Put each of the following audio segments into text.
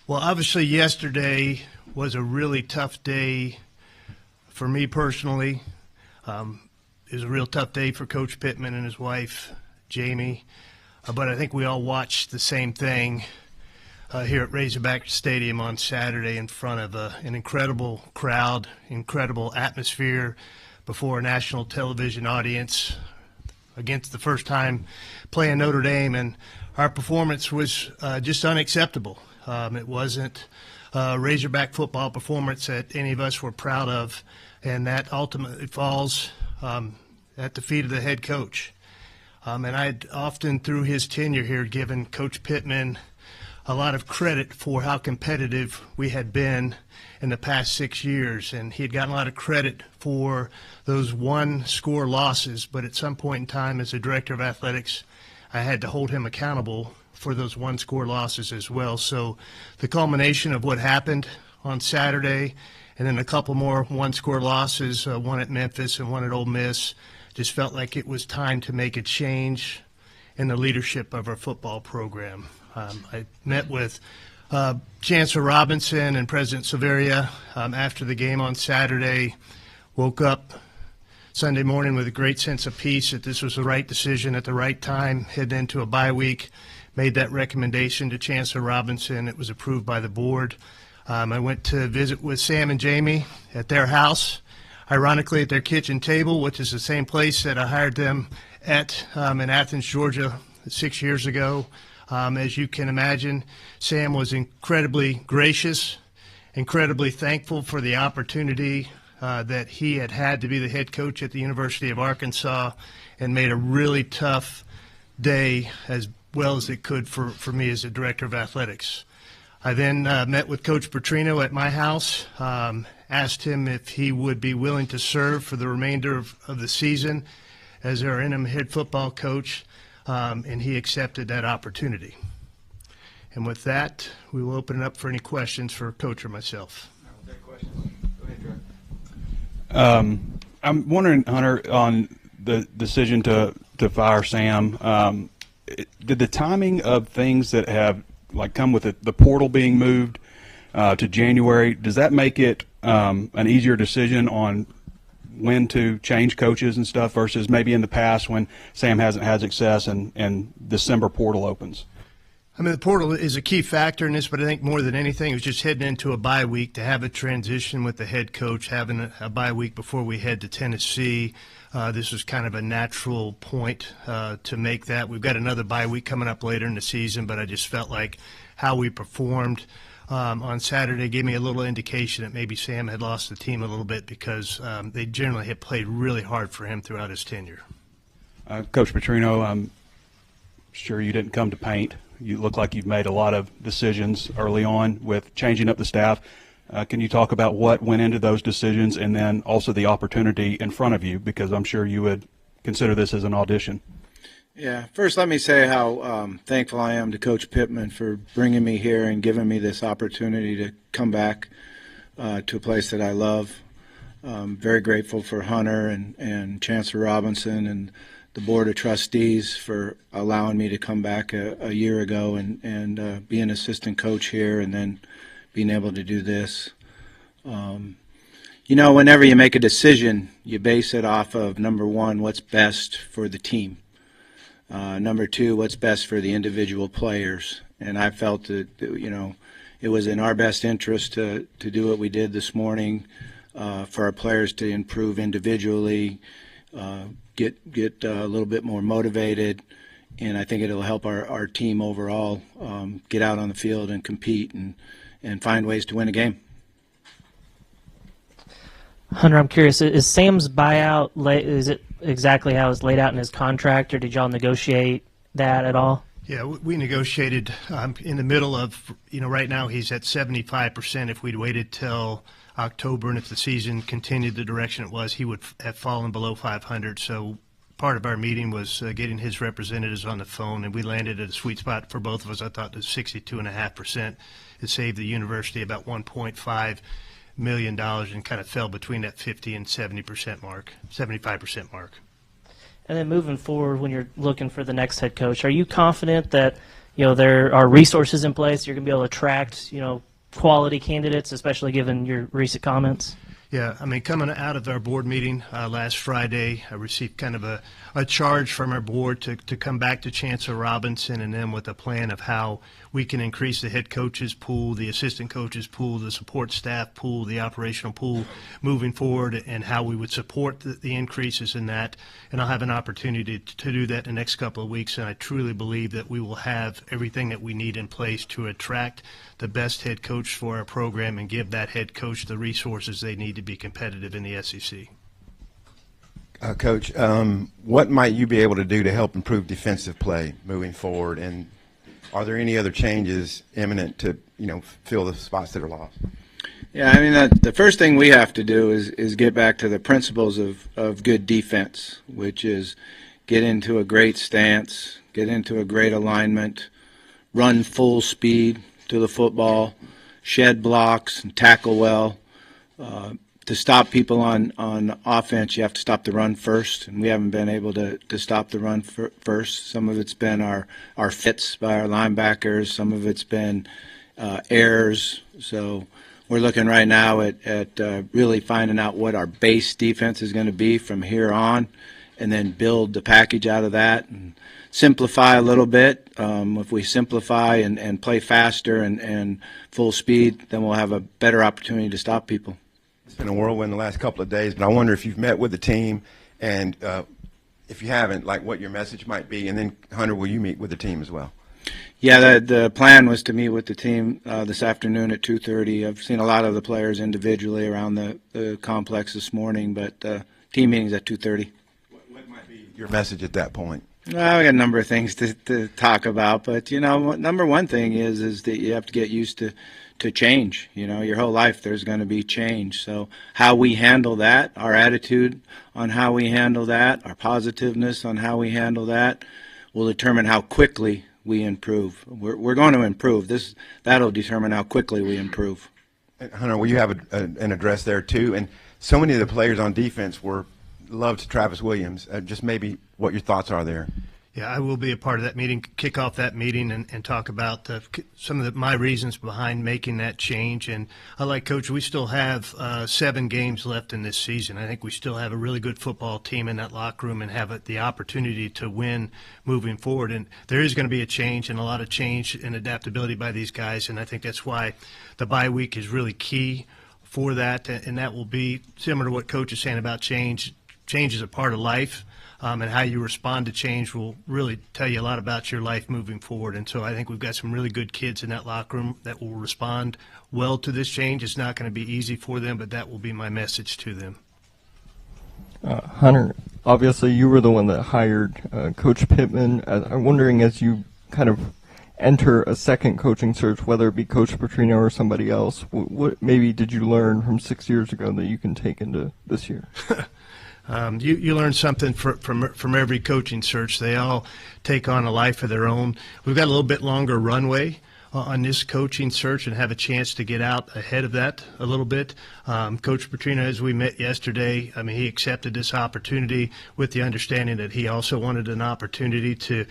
Well, obviously yesterday was a really tough day for me personally. It was a real tough day for Coach Pittman and his wife, Jamie. But I think we all watched the same thing here at Razorback Stadium on Saturday in front of an incredible crowd, incredible atmosphere before a national television audience against the first time playing Notre Dame. And our performance was just unacceptable. It wasn't a Razorback football performance that any of us were proud of, and that ultimately falls at the feet of the head coach. And I'd often, through his tenure here, given Coach Pittman a lot of credit for how competitive we had been in the past 6 years, and he had gotten a lot of credit for those one-score losses. But at some point in time, as a director of athletics, I had to hold him accountable for those one-score losses as well. So the culmination of what happened on Saturday and then a couple more one-score losses, one at Memphis and one at Ole Miss, just felt like it was time to make a change in the leadership of our football program. I met with Chancellor Robinson and President Silveria after the game on Saturday, woke up Sunday morning with a great sense of peace that this was the right decision at the right time, heading into a bye week. Made that recommendation to Chancellor Robinson. It was approved by the board. I went to visit with Sam and Jamie at their house, ironically at their kitchen table, which is the same place that I hired them at in Athens, Georgia 6 years ago. As you can imagine, Sam was incredibly gracious, incredibly thankful for the opportunity that he had had to be the head coach at the University of Arkansas, and made a really tough day as well as it could for me as a director of athletics. I then met with Coach Petrino at my house, asked him if he would be willing to serve for the remainder of the season as our interim head football coach, and he accepted that opportunity. And with that, we will open it up for any questions for Coach or myself. Go ahead, I'm wondering, Hunter, on the decision to fire Sam, did the timing of things that have come with the portal being moved to January, does that make it an easier decision on when to change coaches and stuff versus maybe in the past when Sam hasn't had success and December portal opens? I mean, the portal is a key factor in this, but I think more than anything, it was just heading into a bye week, to have a transition with the head coach, having a bye week before we head to Tennessee. This was kind of a natural point to make that. We've got another bye week coming up later in the season, but I just felt like how we performed on Saturday gave me a little indication that maybe Sam had lost the team a little bit, because they generally have played really hard for him throughout his tenure. Coach Petrino, I'm sure you didn't come to paint. You look like you've made a lot of decisions early on with changing up the staff. Can you talk about what went into those decisions, and then also the opportunity in front of you, because I'm sure you would consider this as an audition? Yeah, first let me say how thankful I am to Coach Pittman for bringing me here and giving me this opportunity to come back to a place that I love. Very grateful for Hunter and Chancellor Robinson and the Board of Trustees for allowing me to come back a year ago and be an assistant coach here, and then being able to do this. You know, whenever you make a decision, you base it off of, number one, what's best for the team. Number two, what's best for the individual players. And I felt that, you know, it was in our best interest to do what we did this morning, for our players to improve individually, get a little bit more motivated, and I think it'll help our team overall get out on the field and compete and find ways to win a game. Hunter, I'm curious, is Sam's buyout, is it exactly how it's laid out in his contract, or did y'all negotiate that at all? Yeah, we negotiated in the middle of, you know, right now he's at 75%. If we'd waited till October and if the season continued the direction it was, he would have fallen below 500. So part of our meeting was getting his representatives on the phone, and we landed at a sweet spot for both of us. I thought the 62.5%. It saved the university about $1.5 million and kind of fell between that 50 and 70% mark, 75% mark. And then moving forward, when you're looking for the next head coach, are you confident that there are resources in place. You're going to be able to attract, quality candidates, especially given your recent comments? Yeah, I mean, coming out of our board meeting last Friday, I received kind of a charge from our board to come back to Chancellor Robinson and then with a plan of how we can increase the head coaches pool, the assistant coaches pool, the support staff pool, the operational pool moving forward, and how we would support the increases in that. And I'll have an opportunity to do that in the next couple of weeks, and I truly believe that we will have everything that we need in place to attract the best head coach for our program and give that head coach the resources they need to be competitive in the SEC. Coach, what might you be able to do to help improve defensive play moving forward? And are there any other changes imminent to, fill the spots that are lost? Yeah, I mean, the first thing we have to do is get back to the principles of good defense, which is get into a great stance, get into a great alignment, run full speed to the football, shed blocks, and tackle well. To stop people on offense, you have to stop the run first, and we haven't been able to stop the run first. Some of it's been our fits by our linebackers. Some of it's been errors. So we're looking right now at really finding out what our base defense is going to be from here on, and then build the package out of that and simplify a little bit. If we simplify and play faster and full speed, then we'll have a better opportunity to stop people. It's been a whirlwind the last couple of days, but I wonder if you've met with the team, and if you haven't, like what your message might be. And then, Hunter, will you meet with the team as well? Yeah, the plan was to meet with the team this afternoon at 2:30. I've seen a lot of the players individually around the complex this morning, but team meeting's at 2:30. What might be your message at that point? Well, we got a number of things to talk about, but number one thing is that you have to get used to change. Your whole life there's going to be change. So how we handle that, our attitude on how we handle that, our positiveness on how we handle that, will determine how quickly we improve. We're going to improve. That'll determine how quickly we improve. Hunter, will you have an address there too? And so many of the players on defense loved Travis Williams. Just maybe what your thoughts are there. Yeah, I will be a part of that meeting, kick off that meeting, and talk about some of my reasons behind making that change. And like Coach, we still have 7 games left in this season. I think we still have a really good football team in that locker room and have the opportunity to win moving forward. And there is going to be a change and a lot of change and adaptability by these guys, and I think that's why the bye week is really key for that. And that will be similar to what Coach is saying about change. Change is a part of life. And how you respond to change will really tell you a lot about your life moving forward. And so I think we've got some really good kids in that locker room that will respond well to this change. It's not going to be easy for them, but that will be my message to them. Hunter, obviously you were the one that hired Coach Pittman. I'm wondering, as you kind of enter a second coaching search, whether it be Coach Petrino or somebody else, what maybe did you learn from 6 years ago that you can take into this year? You learn something from every coaching search. They all take on a life of their own. We've got a little bit longer runway on this coaching search and have a chance to get out ahead of that a little bit. Coach Petrino, as we met yesterday, I mean, he accepted this opportunity with the understanding that he also wanted an opportunity to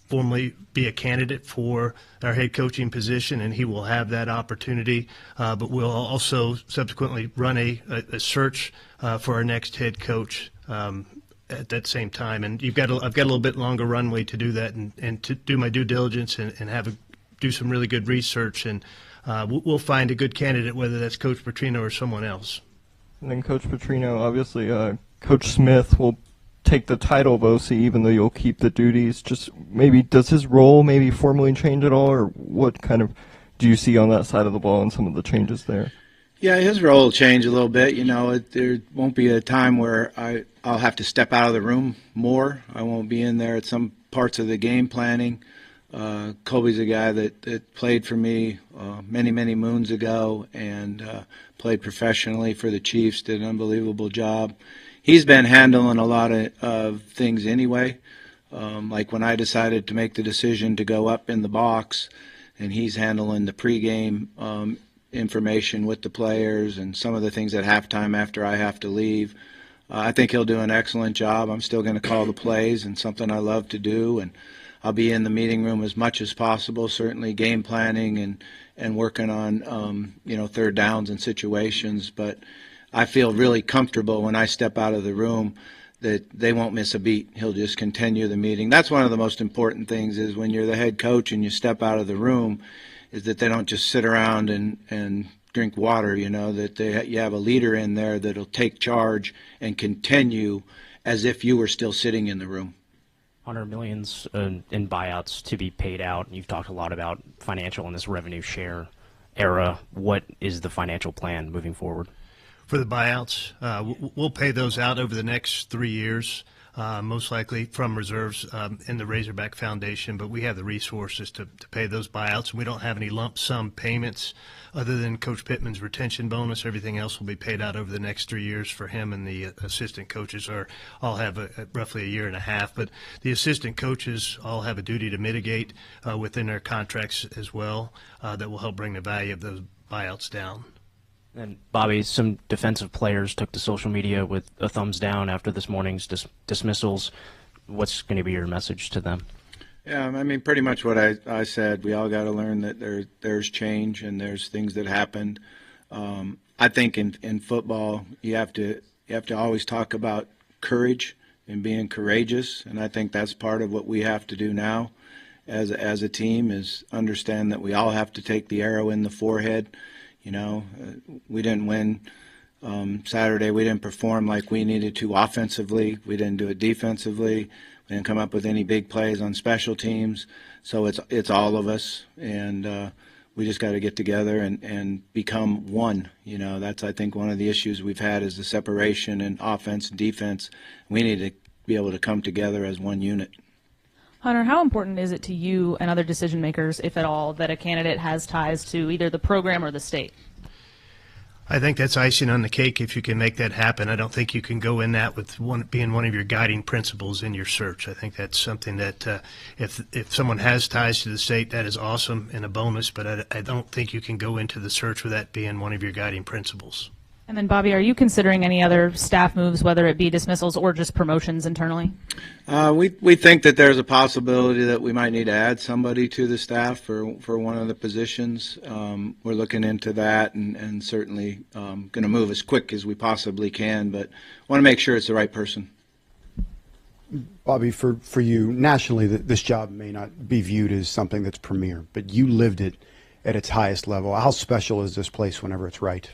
formally be a candidate for our head coaching position, and he will have that opportunity. But we'll also subsequently run a search for our next head coach at that same time. And I've got a little bit longer runway to do that and to do my due diligence and do some really good research, and we'll find a good candidate, whether that's Coach Petrino or someone else. And then Coach Petrino, obviously Coach Smith will take the title of OC, even though you'll keep the duties. Just maybe, does his role maybe formally change at all, or what kind of do you see on that side of the ball and some of the changes there? Yeah, his role will change a little bit. There won't be a time where I'll have to step out of the room more. I won't be in there at some parts of the game planning. Colby's a guy that played for me many, many moons ago and played professionally for the Chiefs, did an unbelievable job. He's been handling a lot of things anyway, like when I decided to make the decision to go up in the box, and he's handling the pregame information with the players and some of the things at halftime after I have to leave. I think he'll do an excellent job. I'm still going to call the plays, and something I love to do, and I'll be in the meeting room as much as possible, certainly game planning and working on, third downs and situations. But I feel really comfortable when I step out of the room that they won't miss a beat. He'll just continue the meeting. That's one of the most important things is when you're the head coach and you step out of the room is that they don't just sit around and drink water, that you have a leader in there that'll take charge and continue as if you were still sitting in the room. Hunter, millions in buyouts to be paid out. You've talked a lot about financial in this revenue share era. What is the financial plan moving forward? For the buyouts, we'll pay those out over the next 3 years, most likely from reserves in the Razorback Foundation, but we have the resources to pay those buyouts, and we don't have any lump sum payments other than Coach Pittman's retention bonus. Everything else will be paid out over the next 3 years for him, and the assistant coaches all have roughly a year and a half, but the assistant coaches all have a duty to mitigate within their contracts as well that will help bring the value of those buyouts down. And Bobby, some defensive players took to social media with a thumbs down after this morning's dismissals. What's going to be your message to them? Yeah, I mean, pretty much what I said. We all got to learn that there's change and there's things that happened. I think in football you have to always talk about courage and being courageous, and I think that's part of what we have to do now as a team is understand that we all have to take the arrow in the forehead. We didn't win Saturday. We didn't perform like we needed to offensively. We didn't do it defensively. We didn't come up with any big plays on special teams. So it's all of us, and we just got to get together and become one. That's, I think, one of the issues we've had is the separation in offense and defense. We need to be able to come together as one unit. Hunter, how important is it to you and other decision makers, if at all, that a candidate has ties to either the program or the state? I think that's icing on the cake if you can make that happen. I don't think you can go in that with being one of your guiding principles in your search. I think that's something that if someone has ties to the state, that is awesome and a bonus, but I don't think you can go into the search with that being one of your guiding principles. And then, Bobby, are you considering any other staff moves, whether it be dismissals or just promotions internally? We think that there's a possibility that we might need to add somebody to the staff for one of the positions. We're looking into that and certainly going to move as quick as we possibly can, but want to make sure it's the right person. Bobby, for you, nationally, this job may not be viewed as something that's premier, but you lived it at its highest level. How special is this place whenever it's right?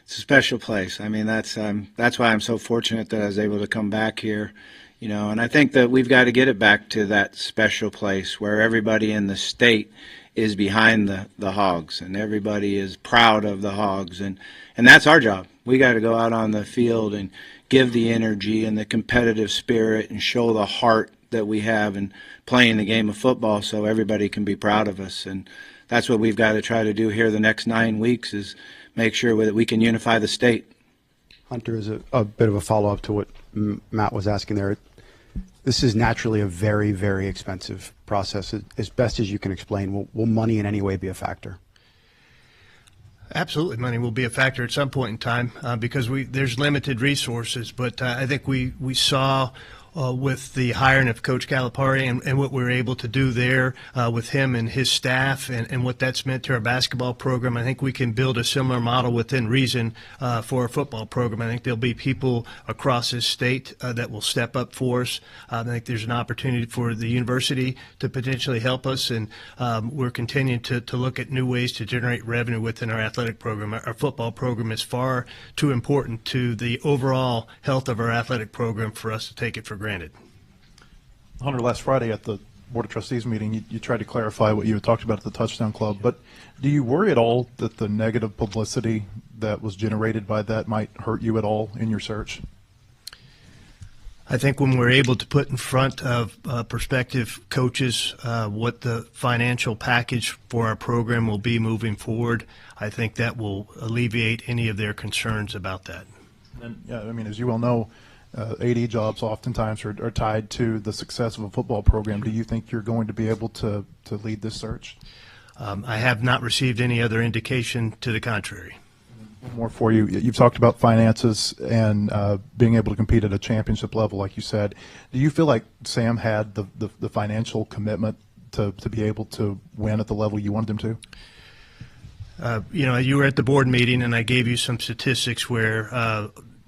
It's a special place. I mean, that's why I'm so fortunate that I was able to come back here, and I think that we've got to get it back to that special place where everybody in the state is behind the Hogs and everybody is proud of the Hogs, and that's our job. We got to go out on the field and give the energy and the competitive spirit and show the heart that we have in playing the game of football so everybody can be proud of us, and that's what we've got to try to do here the next 9 weeks is make sure that we can unify the state. Hunter, is a bit of a follow-up to what Matt was asking there. This is naturally a very, very expensive process. As best as you can explain, will money in any way be a factor? Absolutely, money will be a factor at some point in time because there's limited resources. But I think we saw with the hiring of Coach Calipari and what we were able to do there with him and his staff and what that's meant to our basketball program. I think we can build a similar model within reason for our football program. I think there'll be people across this state that will step up for us. I think there's an opportunity for the university to potentially help us, and we're continuing to look at new ways to generate revenue within our athletic program. Our football program is far too important to the overall health of our athletic program for us to take it for granted. Hunter, last Friday at the Board of Trustees meeting, you tried to clarify what you had talked about at the Touchdown Club, but do you worry at all that the negative publicity that was generated by that might hurt you at all in your search? I think when we're able to put in front of prospective coaches what the financial package for our program will be moving forward, I think that will alleviate any of their concerns about that. And, yeah, I mean, as you well know, AD jobs oftentimes are tied to the success of a football program. Do you think you're going to be able to lead this search? I have not received any other indication to the contrary. One more for you. You've talked about finances and being able to compete at a championship level, like you said. Do you feel like Sam had the financial commitment to be able to win at the level you wanted him to? You were at the board meeting, and I gave you some statistics where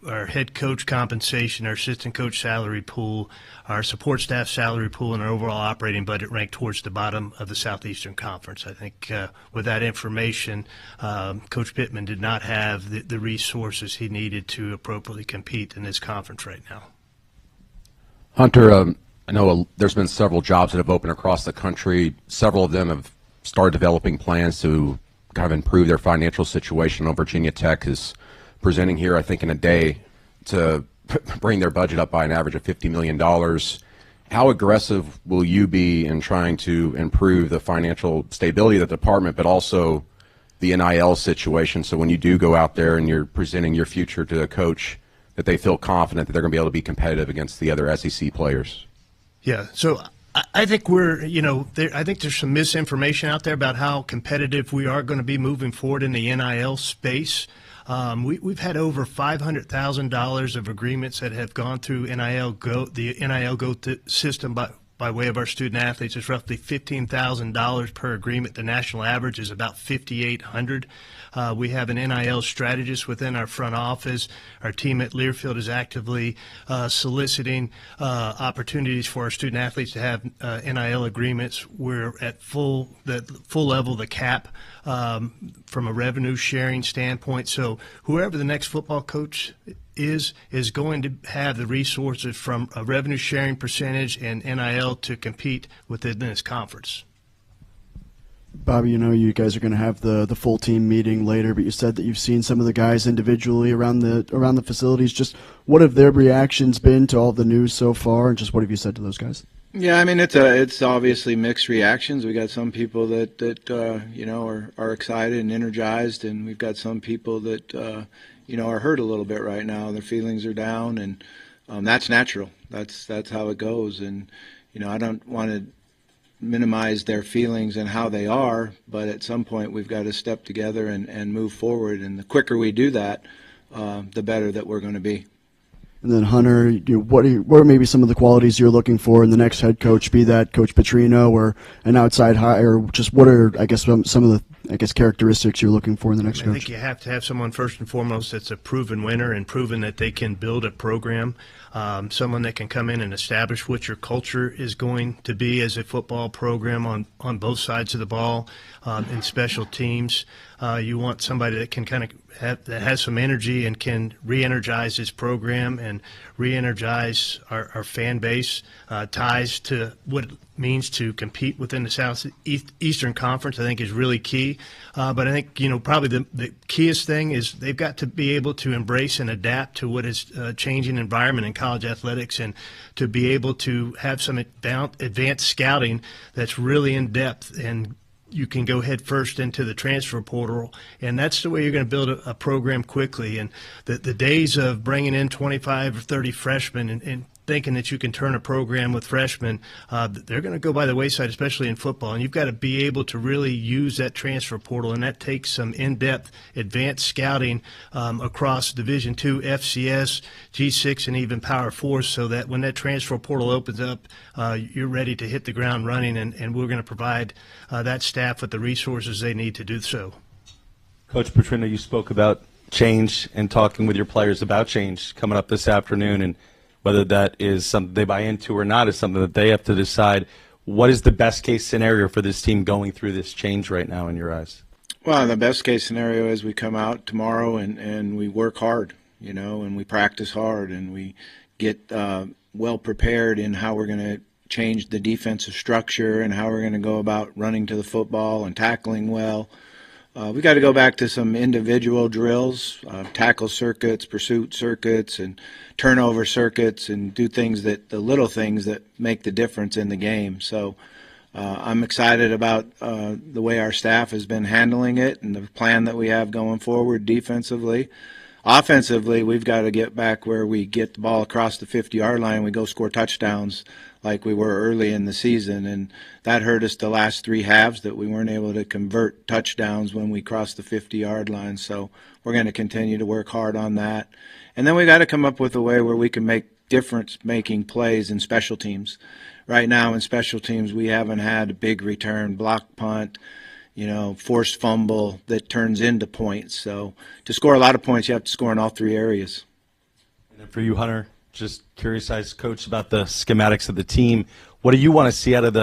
our head coach compensation, our assistant coach salary pool, our support staff salary pool, and our overall operating budget ranked towards the bottom of the Southeastern Conference. I think with that information, Coach Pittman did not have the resources he needed to appropriately compete in this conference right now. Hunter, I know there's been several jobs that have opened across the country. Several of them have started developing plans to kind of improve their financial situation. Virginia Tech is presenting here, I think, in a day to bring their budget up by an average of $50 million. How aggressive will you be in trying to improve the financial stability of the department, but also the NIL situation, so when you do go out there and you're presenting your future to a coach, that they feel confident that they're going to be able to be competitive against the other SEC players? Yeah, so I think I think there's some misinformation out there about how competitive we are going to be moving forward in the NIL space. We've had over $500,000 of agreements that have gone through the NIL Go system by way of our student athletes. It's roughly $15,000 per agreement. The national average is about $5,800. We have an NIL strategist within our front office. Our team at Learfield is actively soliciting opportunities for our student athletes to have NIL agreements. We're at full level, the cap from a revenue sharing standpoint. So whoever the next football coach is going to have the resources from a revenue sharing percentage and NIL to compete within this conference. Bobby, you guys are going to have the full team meeting later, but you said that you've seen some of the guys individually around the facilities. Just what have their reactions been to all the news so far, and just what have you said to those guys? Yeah, I mean it's obviously mixed reactions. We got some people that are excited and energized, and we've got some people that are hurt a little bit right now. Their feelings are down, and that's natural. That's how it goes. And I don't want to minimize their feelings and how they are, but at some point we've got to step together and move forward. And the quicker we do that, the better that we're going to be. And then Hunter, what are maybe some of the qualities you're looking for in the next head coach, be that Coach Petrino or an outside hire? Just what are, I guess, some of the characteristics you're looking for in the next coach? I think you have to have someone first and foremost that's a proven winner and proven that they can build a program. Someone that can come in and establish what your culture is going to be as a football program on both sides of the ball, in special teams. You want somebody that can that has some energy and can re-energize this program and re-energize our fan base, ties to what it means to compete within the Southeastern Conference, I think is really key. But I think, probably the keyest thing is they've got to be able to embrace and adapt to what is a changing environment in college athletics, and to be able to have some advanced scouting that's really in depth, and you can go head first into the transfer portal, and that's the way you're going to build a program quickly. And the days of bringing in 25 or 30 freshmen and thinking that you can turn a program with freshmen, they're going to go by the wayside, especially in football. And you've got to be able to really use that transfer portal, and that takes some in-depth advanced scouting across Division II, FCS, G6, and even Power 4, so that when that transfer portal opens up, you're ready to hit the ground running, and we're going to provide that staff with the resources they need to do so. Coach Petrino, you spoke about change and talking with your players about change coming up this afternoon, and whether that is something they buy into or not is something that they have to decide. What is the best case scenario for this team going through this change right now in your eyes? Well, the best case scenario is we come out tomorrow and we work hard, and we practice hard, and we get well prepared in how we're going to change the defensive structure and how we're going to go about running to the football and tackling well. We got to go back to some individual drills, tackle circuits, pursuit circuits, and turnover circuits, and do the little things that make the difference in the game. So I'm excited about the way our staff has been handling it and the plan that we have going forward defensively. offensively, we've got to get back where we get the ball across the 50-yard line and we go score touchdowns like we were early in the season. And that hurt us the last 3 halves, that we weren't able to convert touchdowns when we crossed the 50-yard line. So we're going to continue to work hard on that. And then we got to come up with a way where we can make difference-making plays in special teams. Right now in special teams, we haven't had a big return, block punt, forced fumble that turns into points. So to score a lot of points, you have to score in all 3 areas. And then for you, Hunter, just curious as coach about the schematics of the team. What do you want to see out of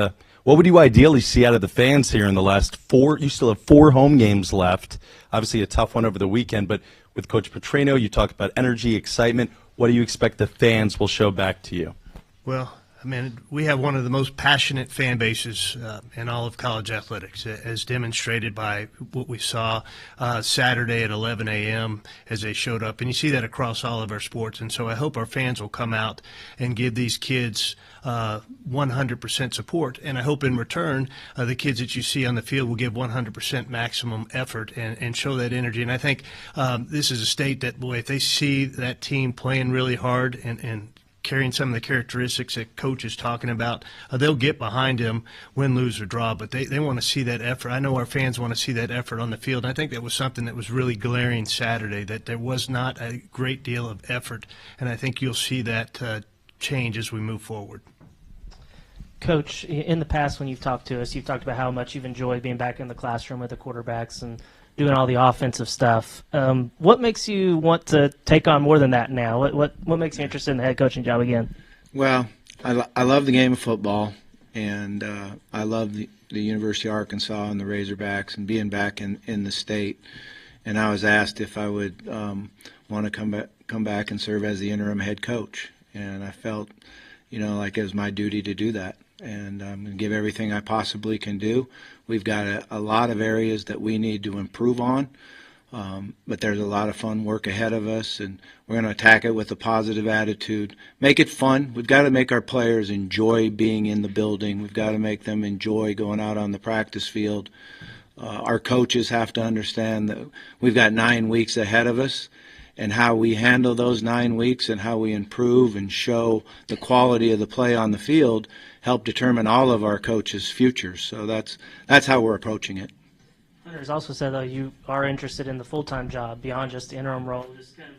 what would you ideally see out of the fans here in the last 4? You still have 4 home games left. Obviously a tough one over the weekend, but with Coach Petrino, you talk about energy, excitement. What do you expect the fans will show back to you? Well, I mean, we have one of the most passionate fan bases in all of college athletics, as demonstrated by what we saw Saturday at 11 a.m. as they showed up. And you see that across all of our sports. And so I hope our fans will come out and give these kids 100% support. And I hope in return, the kids that you see on the field will give 100% maximum effort and show that energy. And I think this is a state that, boy, if they see that team playing really hard and carrying some of the characteristics that Coach is talking about, they'll get behind him, win, lose, or draw. But they want to see that effort. I know our fans want to see that effort on the field. And I think that was something that was really glaring Saturday, that there was not a great deal of effort. And I think you'll see that change as we move forward. Coach, in the past when you've talked to us, you've talked about how much you've enjoyed being back in the classroom with the quarterbacks and doing all the offensive stuff. What makes you want to take on more than that now? What makes you interested in the head coaching job again? Well, I love the game of football, and I love the University of Arkansas and the Razorbacks and being back in the state. And I was asked if I would want to come back and serve as the interim head coach, and I felt, like it was my duty to do that. And I'm going to give everything I possibly can do. We've got a lot of areas that we need to improve on, but there's a lot of fun work ahead of us, and we're going to attack it with a positive attitude. Make it fun. We've got to make our players enjoy being in the building. We've got to make them enjoy going out on the practice field. Our coaches have to understand that we've got 9 weeks ahead of us, and how we handle those 9 weeks and how we improve and show the quality of the play on the field help determine all of our coaches' futures. So that's how we're approaching it. Hunter's also said, though, you are interested in the full-time job beyond just the interim role.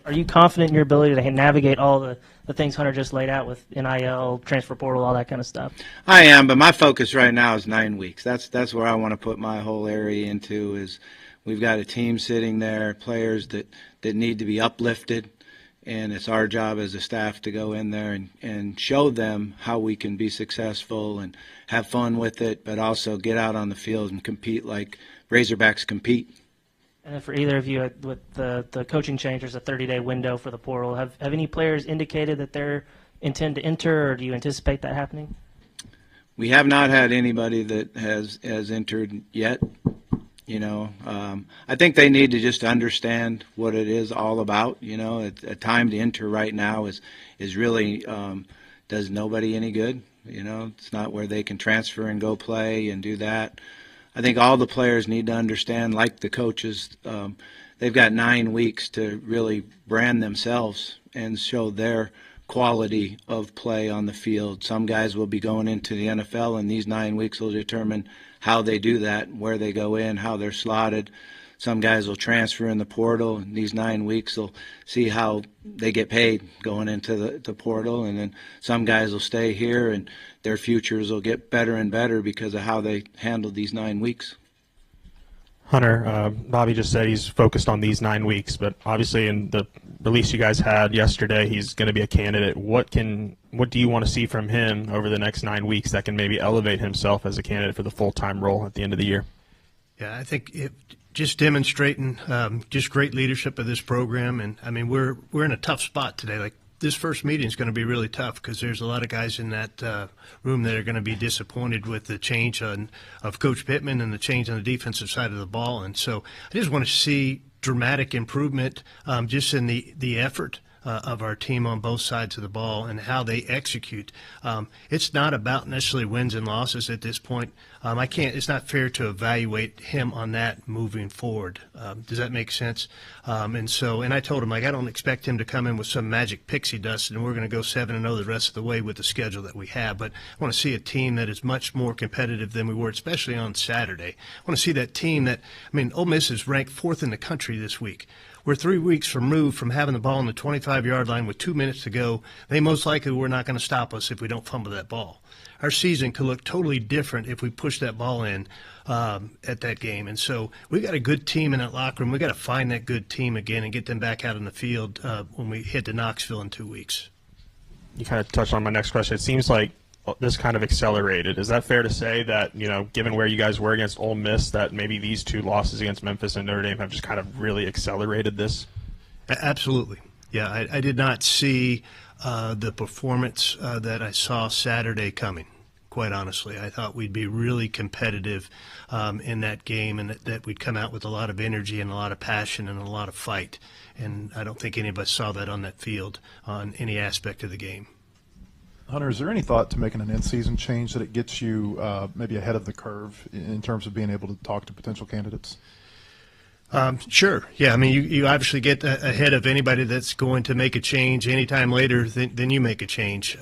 Are you confident in your ability to navigate all the things Hunter just laid out with NIL, transfer portal, all that kind of stuff? I am, but my focus right now is 9 weeks. That's where I want to put my whole area into. Is we've got a team sitting there, players that need to be uplifted, and it's our job as a staff to go in there and show them how we can be successful and have fun with it, but also get out on the field and compete like Razorbacks compete. And then for either of you, with the coaching change, there's a 30-day window for the portal. Have any players indicated that they intend to enter, or do you anticipate that happening? We have not had anybody that has entered yet. I think they need to just understand what it is all about. A time to enter right now is really does nobody any good. It's not where they can transfer and go play and do that. I think all the players need to understand, like the coaches, they've got 9 weeks to really brand themselves and show their quality of play on the field. Some guys will be going into the NFL, and these 9 weeks will determine how they do that, where they go in, how they're slotted. Some guys will transfer in the portal, and these 9 weeks will see how they get paid going into the portal. And then some guys will stay here, and their futures will get better and better because of how they handled these 9 weeks. Hunter, Bobby just said he's focused on these 9 weeks, but obviously in the release you guys had yesterday, he's going to be a candidate. What do you want to see from him over the next 9 weeks that can maybe elevate himself as a candidate for the full-time role at the end of the year? Yeah, I think just demonstrating just great leadership of this program, and I mean we're in a tough spot today. Like this first meeting is going to be really tough because there's a lot of guys in that room that are going to be disappointed with the change of Coach Pittman and the change on the defensive side of the ball. And so I just want to see dramatic improvement just in the effort of our team on both sides of the ball and how they execute. It's not about necessarily wins and losses at this point. It's not fair to evaluate him on that moving forward. Does that make sense? And I told him, I don't expect him to come in with some magic pixie dust and we're going to go 7-0 the rest of the way with the schedule that we have. But I want to see a team that is much more competitive than we were, especially on Saturday. I want to see that team Ole Miss is ranked 4th in the country this week. We're 3 weeks removed from having the ball on the 25-yard line with 2 minutes to go. They most likely were not going to stop us if we don't fumble that ball. Our season could look totally different if we push that ball in at that game. And so we got a good team in that locker room. We got to find that good team again and get them back out on the field when we head to Knoxville in 2 weeks. You kind of touched on my next question. It seems like this kind of accelerated. Is that fair to say that, given where you guys were against Ole Miss, that maybe these 2 losses against Memphis and Notre Dame have just kind of really accelerated this? Absolutely. Yeah, I did not see the performance that I saw Saturday coming, quite honestly. I thought we'd be really competitive in that game and that we'd come out with a lot of energy and a lot of passion and a lot of fight. And I don't think any of us saw that on that field on any aspect of the game. Hunter, is there any thought to making an in-season change that it gets you maybe ahead of the curve in terms of being able to talk to potential candidates? Sure. Yeah. I mean, you obviously get ahead of anybody that's going to make a change anytime later than you make a change.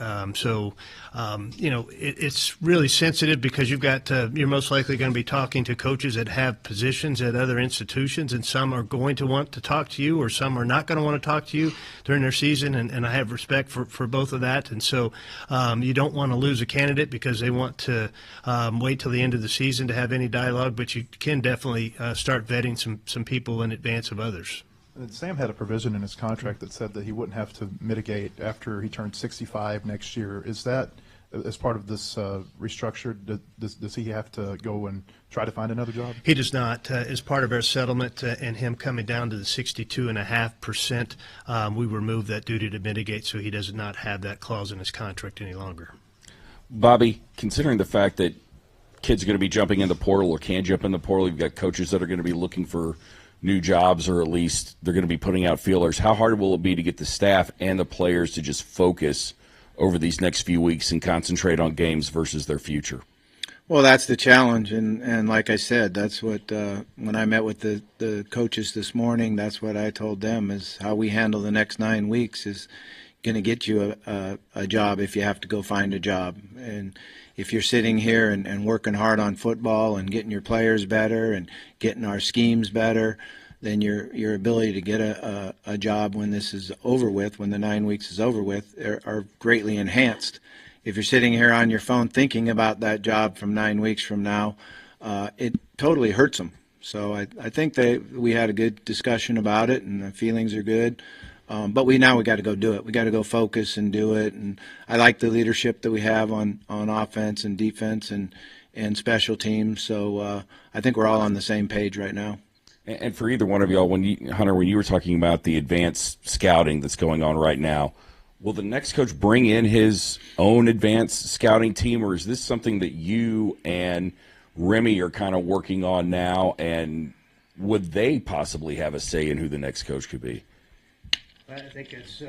It's really sensitive because you've got you're most likely going to be talking to coaches that have positions at other institutions, and some are going to want to talk to you, or some are not going to want to talk to you during their season. And I have respect for both of that. And so you don't want to lose a candidate because they want to wait till the end of the season to have any dialogue, but you can definitely start vetting some people in advance of others. And Sam had a provision in his contract that said that he wouldn't have to mitigate after he turned 65 next year. Is that, as part of this restructure, does he have to go and try to find another job? He does not. As part of our settlement and him coming down to the 62.5%, we removed that duty to mitigate, so he does not have that clause in his contract any longer. Bobby, considering the fact that kids are going to be jumping in the portal or can jump in the portal, you've got coaches that are going to be looking for new jobs, or at least they're going to be putting out feelers. How hard will it be to get the staff and the players to just focus over these next few weeks and concentrate on games versus their future? Well, that's the challenge, and like I said, that's what when I met with the coaches this morning, that's what I told them is how we handle the next 9 weeks is going to get you a job if you have to go find a job. And if you're sitting here and working hard on football and getting your players better and getting our schemes better, then your ability to get a job when this is over with, when the 9 weeks is over with, are greatly enhanced. If you're sitting here on your phone thinking about that job from 9 weeks from now, it totally hurts them. So I think we had a good discussion about it, and the feelings are good. But we got to go do it. We got to go focus and do it. And I like the leadership that we have on offense and defense and special teams. So I think we're all on the same page right now. And for either one of y'all, Hunter, when you were talking about the advanced scouting that's going on right now, will the next coach bring in his own advanced scouting team, or is this something that you and Remy are kind of working on now? And would they possibly have a say in who the next coach could be? I think it's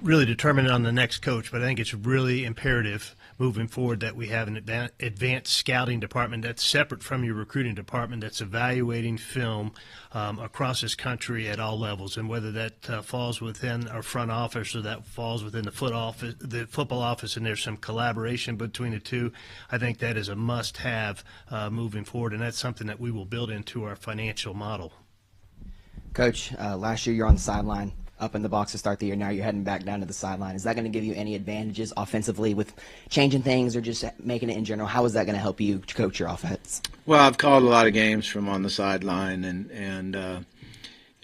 really determined on the next coach, but I think it's really imperative moving forward that we have an advanced scouting department that's separate from your recruiting department, that's evaluating film across this country at all levels, and whether that falls within our front office or that falls within the football office, and there's some collaboration between the two. I think that is a must-have moving forward, and that's something that we will build into our financial model. Coach, last year you're on the sideline, up in the box to start the year. Now you're heading back down to the sideline. Is that going to give you any advantages offensively with changing things or just making it in general? How is that going to help you coach your offense? Well, I've called a lot of games from on the sideline, and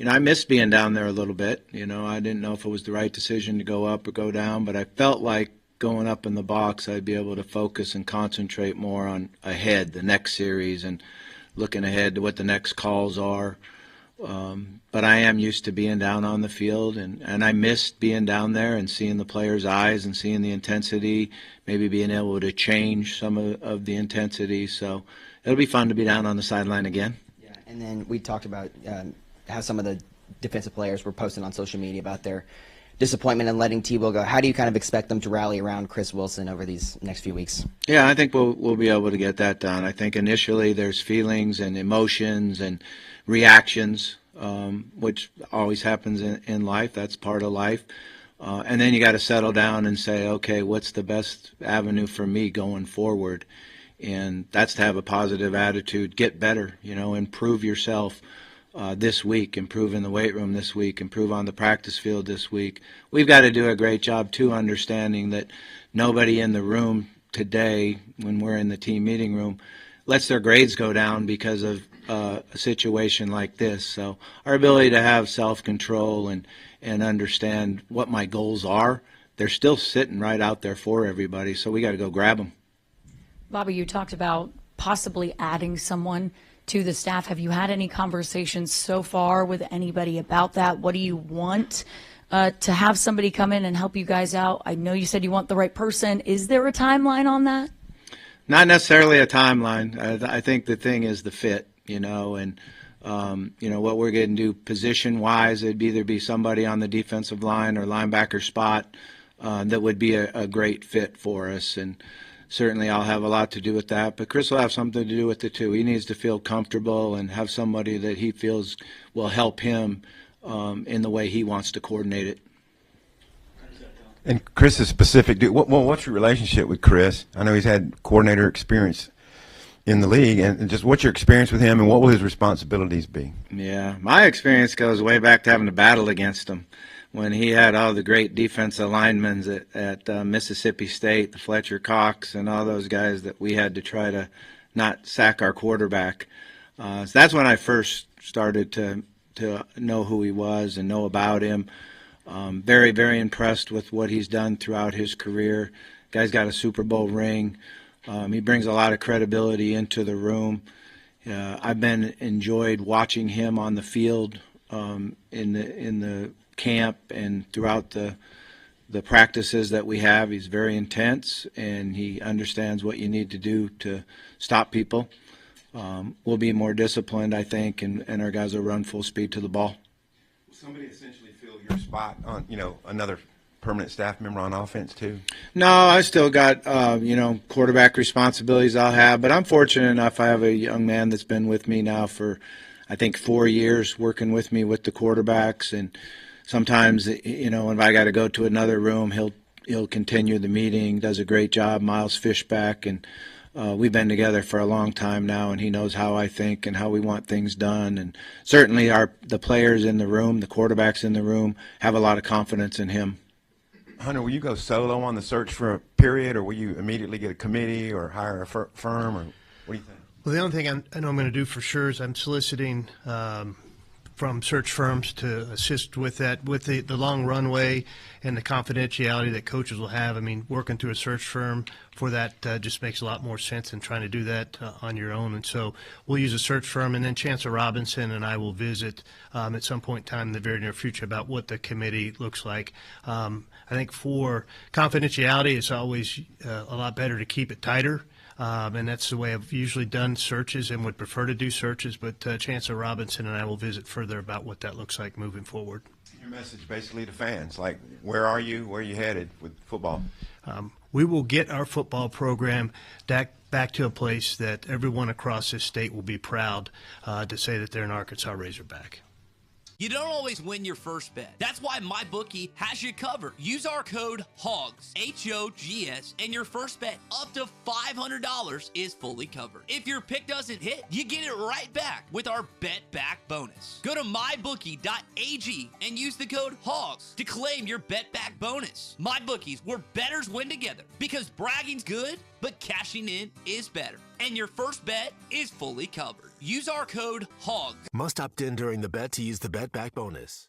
I missed being down there a little bit. I didn't know if it was the right decision to go up or go down, but I felt like going up in the box, I'd be able to focus and concentrate more on ahead, the next series, and looking ahead to what the next calls are. But I am used to being down on the field, and I missed being down there and seeing the players' eyes and seeing the intensity, maybe being able to change some of the intensity. So it'll be fun to be down on the sideline again. Yeah, and then we talked about how some of the defensive players were posting on social media about their disappointment in letting Tebow go. How do you kind of expect them to rally around Chris Wilson over these next few weeks? Yeah, I think we'll be able to get that done. I think initially there's feelings and emotions and reactions, which always happens in life. That's part of life. And then you got to settle down and say, okay, what's the best avenue for me going forward? And that's to have a positive attitude, get better, improve yourself this week, improve in the weight room this week, improve on the practice field this week. We've got to do a great job, too, understanding that nobody in the room today, when we're in the team meeting room, lets their grades go down because of a situation like this. So our ability to have self-control and understand what my goals are, they're still sitting right out there for everybody, so we got to go grab them. Bobby, you talked about possibly adding someone to the staff. Have you had any conversations so far with anybody about that? What do you want to have somebody come in and help you guys out? I know you said you want the right person. Is there a timeline on that? Not necessarily a timeline. I think the thing is the fit, and what we're going to do position-wise, it'd either be somebody on the defensive line or linebacker spot that would be a great fit for us. And certainly I'll have a lot to do with that, but Chris will have something to do with it too. He needs to feel comfortable and have somebody that he feels will help him in the way he wants to coordinate it. And Chris is specific. What's your relationship with Chris? I know he's had coordinator experience in the league, and just what's your experience with him, and what will his responsibilities be? Yeah, my experience goes way back to having to battle against him when he had all the great defensive linemen at Mississippi State, the Fletcher Cox, and all those guys that we had to try to not sack our quarterback. So that's when I first started to know who he was and know about him. Very, very impressed with what he's done throughout his career. Guy's got a Super Bowl ring. He brings a lot of credibility into the room. I've been enjoyed watching him on the field in the camp and throughout the practices that we have. He's very intense, and he understands what you need to do to stop people. We'll be more disciplined, I think, and our guys will run full speed to the ball. Will somebody essentially fill your spot on, another permanent staff member on offense too? No, I still got, quarterback responsibilities I'll have, but I'm fortunate enough I have a young man that's been with me now for, I think, 4 years working with me with the quarterbacks, and sometimes, if I got to go to another room, he'll continue the meeting, does a great job, Miles Fishback, and we've been together for a long time now, and he knows how I think and how we want things done. And certainly the players in the room, the quarterbacks in the room, have a lot of confidence in him. Hunter, will you go solo on the search for a period, or will you immediately get a committee or hire a firm, or what do you think? Well, the only thing I know I'm going to do for sure is I'm soliciting from search firms to assist with that, with the long runway and the confidentiality that coaches will have. I mean, working through a search firm for that just makes a lot more sense than trying to do that on your own. And so we'll use a search firm, and then Chancellor Robinson and I will visit at some point in time in the very near future about what the committee looks like. I think for confidentiality, it's always a lot better to keep it tighter. And that's the way I've usually done searches and would prefer to do searches, but Chancellor Robinson and I will visit further about what that looks like moving forward. Your message basically to fans, like, where are you headed with football? We will get our football program back to a place that everyone across this state will be proud to say that they're an Arkansas Razorback. You don't always win your first bet. That's why MyBookie has you covered. Use our code HOGS, H-O-G-S, and your first bet up to $500 is fully covered. If your pick doesn't hit, you get it right back with our Bet Back bonus. Go to mybookie.ag and use the code HOGS to claim your Bet Back bonus. MyBookie's where bettors win together, because bragging's good, but cashing in is better. And your first bet is fully covered. Use our code HOGS. Must opt in during the bet to use the Bet Back bonus.